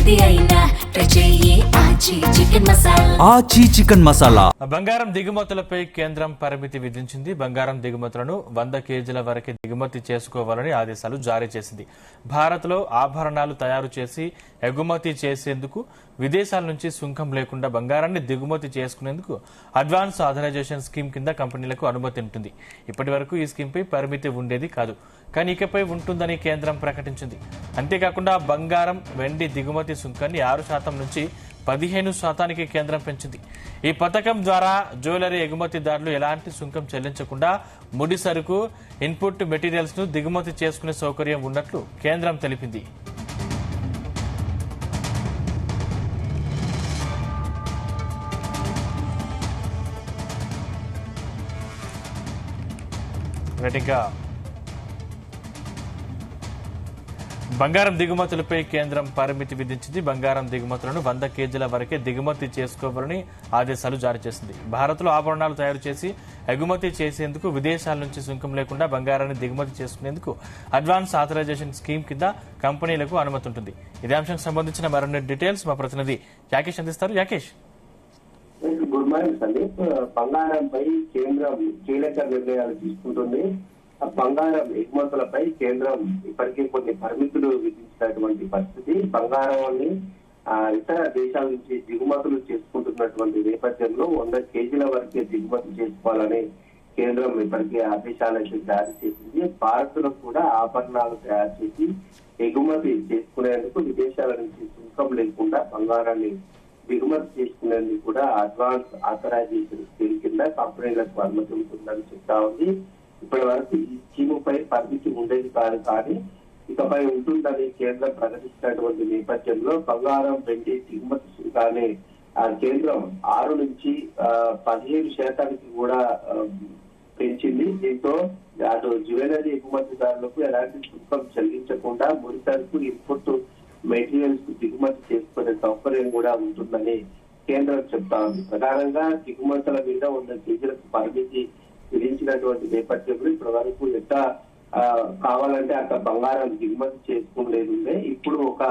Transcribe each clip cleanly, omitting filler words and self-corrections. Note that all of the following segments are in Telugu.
ఏది అయినా ట్రై చెయ్యి ఆచి చికెన్ మసాలా. ఆచి చికెన్ మసాలా. బంగారం దిగుమతులపై కేంద్రం పరిమితి విధించింది. బంగారం దిగుమతులను 100 కేజీల వరకే దిగుమతి చేసుకోవాలని ఆదేశాలు జారీ చేసింది. భారత్లో ఆభరణాలు తయారు చేసి ఎగుమతి చేసేందుకు విదేశాల నుంచి సుంకం లేకుండా బంగారాన్ని దిగుమతి చేసుకునేందుకు అడ్వాన్స్ ఆథరైజేషన్ స్కీమ్ కింద కంపెనీలకు అనుమతి ఉంటుంది. ఇప్పటి వరకు ఈ స్కీమ్పై పరిమితి ఉండేది కాదు, కానీ ఇకపై ఉంటుందని కేంద్రం ప్రకటించింది. అంతేకాకుండా బంగారం, వెండి దిగుమతి సుంకాన్ని 6% నుంచి 15% కేంద్రం పెంచింది. ఈ పథకం ద్వారా జ్యువెలరీ ఎగుమతిదారులు ఎలాంటి సుంకం చెల్లించకుండా ముడి సరుకు, ఇన్పుట్ మెటీరియల్స్ ను దిగుమతి చేసుకునే సౌకర్యం ఉన్నట్లు కేంద్రం తెలిపింది. బంగారం దిగుమతులపై కేంద్రం పరిమితి విధించింది. బంగారం దిగుమతులను 100 కేజీల వరకే దిగుమతి చేసుకోవాలని ఆదేశాలు జారీ చేసింది. భారత్లో ఆభరణాలు తయారు చేసి ఎగుమతి చేసేందుకు విదేశాల నుంచి సుంకం లేకుండా బంగారాన్ని దిగుమతి చేసుకునేందుకు అడ్వాన్స్ ఆథరైజేషన్ స్కీమ్ కింద కంపెనీలకు అనుమతి ఉంటుంది. ఇదే అంశానికి సంబంధించిన మరిన్ని డీటెయిల్స్ మా ప్రతినిధి యాకేష్ అందిస్తారు. Yakesh, good morning Sandeep. బంగారంపై కేంద్రం కీలక నిర్ణయాలు తీసుకుంటుంది. బంగారం ఎగుమతులపై కేంద్రం ఇప్పటికే కొన్ని పరిమితులు విధించినటువంటి పరిస్థితి. బంగారాన్ని ఇతర దేశాల నుంచి దిగుమతులు చేసుకుంటున్నటువంటి నేపథ్యంలో 100 కేజీల వరకే దిగుమతి చేసుకోవాలని కేంద్రం ఇప్పటికే ఆదేశాలను జారీ చేసింది. భారత్లో కూడా ఆభరణాలు తయారు చేసి ఎగుమతి చేసుకునేందుకు విదేశాల నుంచి సుంకం లేకుండా బంగారాన్ని దిగుమతి చేసుకునేందుకు కూడా అడ్వాన్స్ ఆథరైజేషన్ స్కీమ్ కింద కంపెనీలకు అనుమతి ఉంటుందని చెప్తా ఉంది. ఇప్పటి వరకు ఈ స్కీముపై పరిమితి ఉండేది కాదు, కానీ ఇకపై ఉంటుందని కేంద్రం ప్రకటించినటువంటి నేపథ్యంలో బంగారం, వెండి దిగుమతి సుంకాన్ని కేంద్రం 6 నుంచి 15% కూడా పెంచింది. దీంతో అటు జ్యువెలరీ ఎగుమతిదారులకు ఎలాంటి సుంకం చెల్లించకుండా ముడి సరుకు, ఇన్పుట్ మెటీరియల్స్ దిగుమతి చేసుకునే సౌకర్యం కూడా ఉంటుందని కేంద్రం చెప్తా ఉంది. ప్రధానంగా దిగుమతుల మీద 100 కేజీలకు పరిమితి విధించినటువంటి నేపథ్యంలో ఇప్పటి వరకు ఎంత కావాలంటే అంత బంగారం దిగుమతి చేసుకునేది ఉండే. ఇప్పుడు ఒక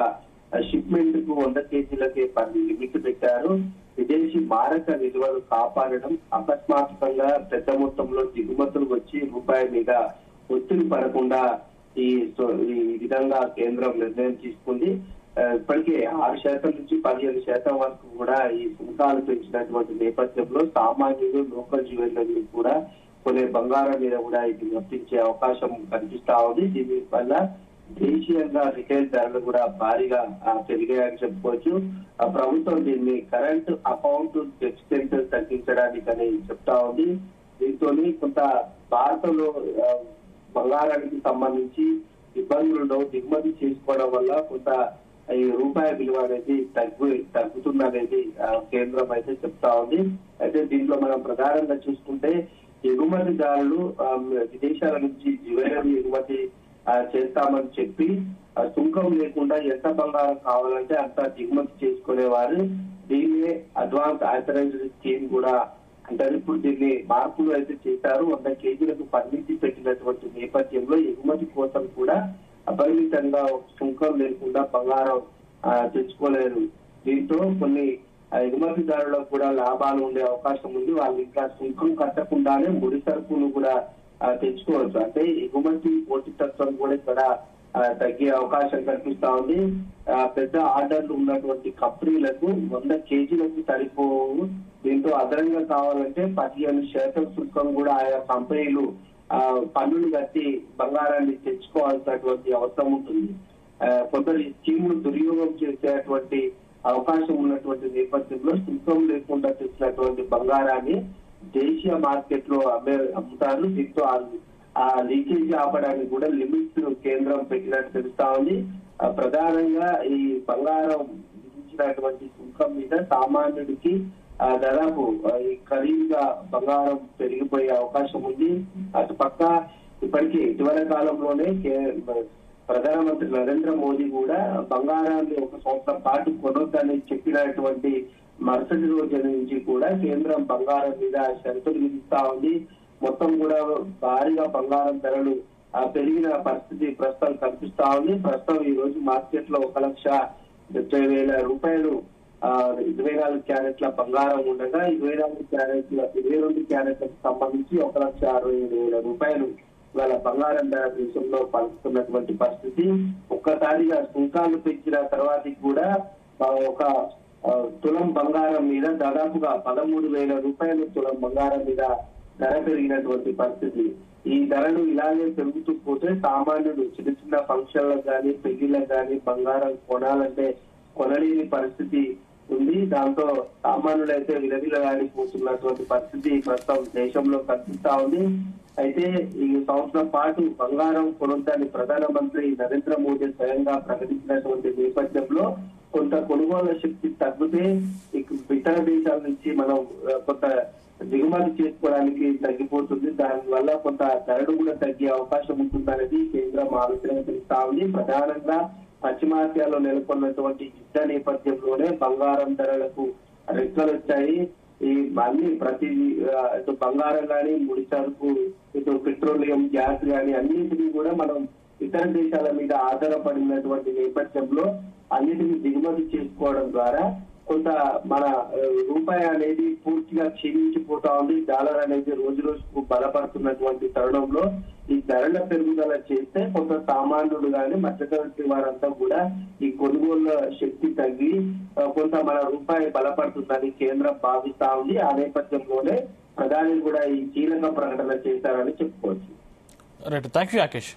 షిప్మెంట్ కు 100 కేజీలకే లిమిట్ పెట్టారు. విదేశీ మారక నిల్వలు కాపాడడం, అకస్మాత్తుగా పెద్ద మొత్తంలో దిగుమతులు వచ్చి రూపాయి మీద ఒత్తిడి పడకుండా ఈ విధంగా కేంద్రం నిర్ణయం తీసుకుంది. ఇప్పటికే 6% నుంచి 15% వరకు కూడా ఈ సుంకాలు పెంచినటువంటి నేపథ్యంలో సామాన్యులు, లోకల్ జ్యువెలర్లు కూడా కొన్ని బంగారం మీద కూడా ఇది వర్తించే అవకాశం కనిపిస్తా ఉంది. దీని వల్ల దేశీయంగా రిటైల్ ధరలు కూడా భారీగా పెరిగాయని చెప్పుకోవచ్చు. ప్రభుత్వం దీన్ని కరెంట్ అకౌంట్ డెఫిసిట్ తగ్గించడానికని చెప్తా ఉంది. దీంతో కొంత భారతంలో బంగారానికి సంబంధించి ఇబ్బందులను దిగుమతి చేసుకోవడం వల్ల కొంత ఈ రూపాయి విలువ అనేది తగ్గుతుందనేది కేంద్రం అయితే చెప్తా ఉంది. అయితే దీంట్లో మనం ప్రధానంగా చూసుకుంటే ఎగుమతిదారులు విదేశాల నుంచి జ్యువెలరీ ఎగుమతి చేస్తామని చెప్పి సుంకం లేకుండా ఎంత బంగారం కావాలంటే అంత దిగుమతి చేసుకునేవారు. దీన్నే అడ్వాన్స్ ఆథరైజ్డ్ స్కీమ్ కూడా అంటారు. ఇప్పుడు దీన్ని మార్పులు అయితే చేశారు. 100 కేజీలకు పరిమితి పెట్టినటువంటి నేపథ్యంలో ఎగుమతి కోసం కూడా అపరిమితంగా సుంకం లేకుండా బంగారం తెచ్చుకోలేరు. దీంతో కొన్ని ఎగుమతిదారులకు కూడా లాభాలు ఉండే అవకాశం ఉంది. వాళ్ళు ఇంకా సుంకం కట్టకుండానే ముడి సరుకును కూడా తెచ్చుకోవచ్చు. అంటే ఎగుమతి పోటీతత్వం కూడా ఇక్కడ తగ్గే అవకాశం కనిపిస్తా ఉంది. పెద్ద ఆర్డర్లు ఉన్నటువంటి కంపెనీలకు 100 కేజీలకు సరిపోవు. దీంతో అదనంగా కావాలంటే 15% సుంకం కూడా ఆయా కంపెనీలు పన్నులు కట్టి బంగారాన్ని తెచ్చుకోవాల్సినటువంటి అవసరం ఉంటుంది. కొందరు స్కీములు దుర్యోగం చేసేటువంటి అవకాశం ఉన్నటువంటి నేపథ్యంలో సుంకం లేకుండా తెచ్చినటువంటి బంగారాన్ని దేశీయ మార్కెట్ లో అమ్ముతారు. దీంతో ఆ లీకేజీ ఆపడానికి కూడా లిమిట్స్ కేంద్రం పెట్టినట్టు తెలుస్తా ఉంది. ప్రధానంగా ఈ బంగారం విధించినటువంటి సుంకం మీద సామాన్యుడికి దాదాపు ఖరీదుగా బంగారం పెరిగిపోయే అవకాశం ఉంది. అటు పక్క ఇప్పటికీ ఇటీవల కాలంలోనే ప్రధానమంత్రి నరేంద్ర మోదీ కూడా బంగారాన్ని 1 సంవత్సరం పాటు కొనొద్దని చెప్పినటువంటి మరుసటి రోజు నుంచి కూడా కేంద్రం బంగారం మీద షరతులు విధిస్తా ఉంది. మొత్తం కూడా భారీగా బంగారం ధరలు పెరిగిన పరిస్థితి ప్రస్తుతం కనిపిస్తా ఉంది. ప్రస్తుతం ఈ రోజు మార్కెట్ లో 1,00,000 70,000 రూపాయలు 24 క్యారెట్ల బంగారం ఉండగా 22 క్యారెట్లకు సంబంధించి 1,67,000 రూపాయలు వాళ్ళ బంగారం ధర దేశంలో పలుకుతున్నటువంటి పరిస్థితి. ఒక్కసారిగా సుంకాలు పెంచిన తర్వాత కూడా ఒక తులం బంగారం మీద దాదాపుగా 13,000 రూపాయలు తులం బంగారం మీద ధర పెరిగినటువంటి పరిస్థితి. ఈ ధరలు ఇలాగే పెరుగుతూ పోతే సామాన్యులు చిన్న చిన్న ఫంక్షన్లకు కానీ పెళ్లిళ్ళకు కానీ బంగారం కొనాలంటే కొనలేని పరిస్థితి ఉంది. దాంతో సామాన్యులు అయితే విలవిలగాడిపోతున్నటువంటి పరిస్థితి ప్రస్తుతం దేశంలో కనిపిస్తా ఉంది. అయితే ఈ సంవత్సరం పాటు బంగారం కొనుగోలు ప్రధానమంత్రి నరేంద్ర మోదీ స్వయంగా ప్రకటించినటువంటి నేపథ్యంలో కొంత కొనుగోలు శక్తి తగ్గితే ఇతర దేశాల నుంచి మనం కొంత దిగుమతి చేసుకోవడానికి తగ్గిపోతుంది. దాని వల్ల కొంత ధరలు కూడా తగ్గే అవకాశం ఉంటుందనేది కేంద్రం ఆలోచన చేస్తా ఉంది. ప్రధానంగా పశ్చిమాసియాలో నెలకొన్నటువంటి యుద్ధ నేపథ్యంలోనే బంగారం ధరలకు రెక్కలు వచ్చాయి. ఈ అన్ని ప్రతి ఇటు బంగారం కానీ ముడి సరుకు ఇటు పెట్రోలియం గ్యాస్ కానీ అన్నింటినీ కూడా మనం ఇతర దేశాల మీద ఆధారపడినటువంటి నేపథ్యంలో అన్నిటిని దిగుమతి చేసుకోవడం ద్వారా కొంత మన రూపాయి అనేది పూర్తిగా క్షీణించిపోతా ఉంది. డాలర్ అనేది రోజు రోజుకు బలపడుతున్నటువంటి తరుణంలో ఈ ధరల పెరుగుదల చేస్తే కొంత సామాన్యులు కానీ మధ్యతరగతి వారంతా కూడా ఈ కొనుగోలు శక్తి తగ్గి కొంత మన రూపాయి బలపడుతుందని కేంద్రం భావిస్తా ఉంది. ఆ నేపథ్యంలోనే ప్రధాని కూడా ఈ కీలక ప్రకటన చేశారని చెప్పుకోవచ్చు. Right, thank you Rakesh.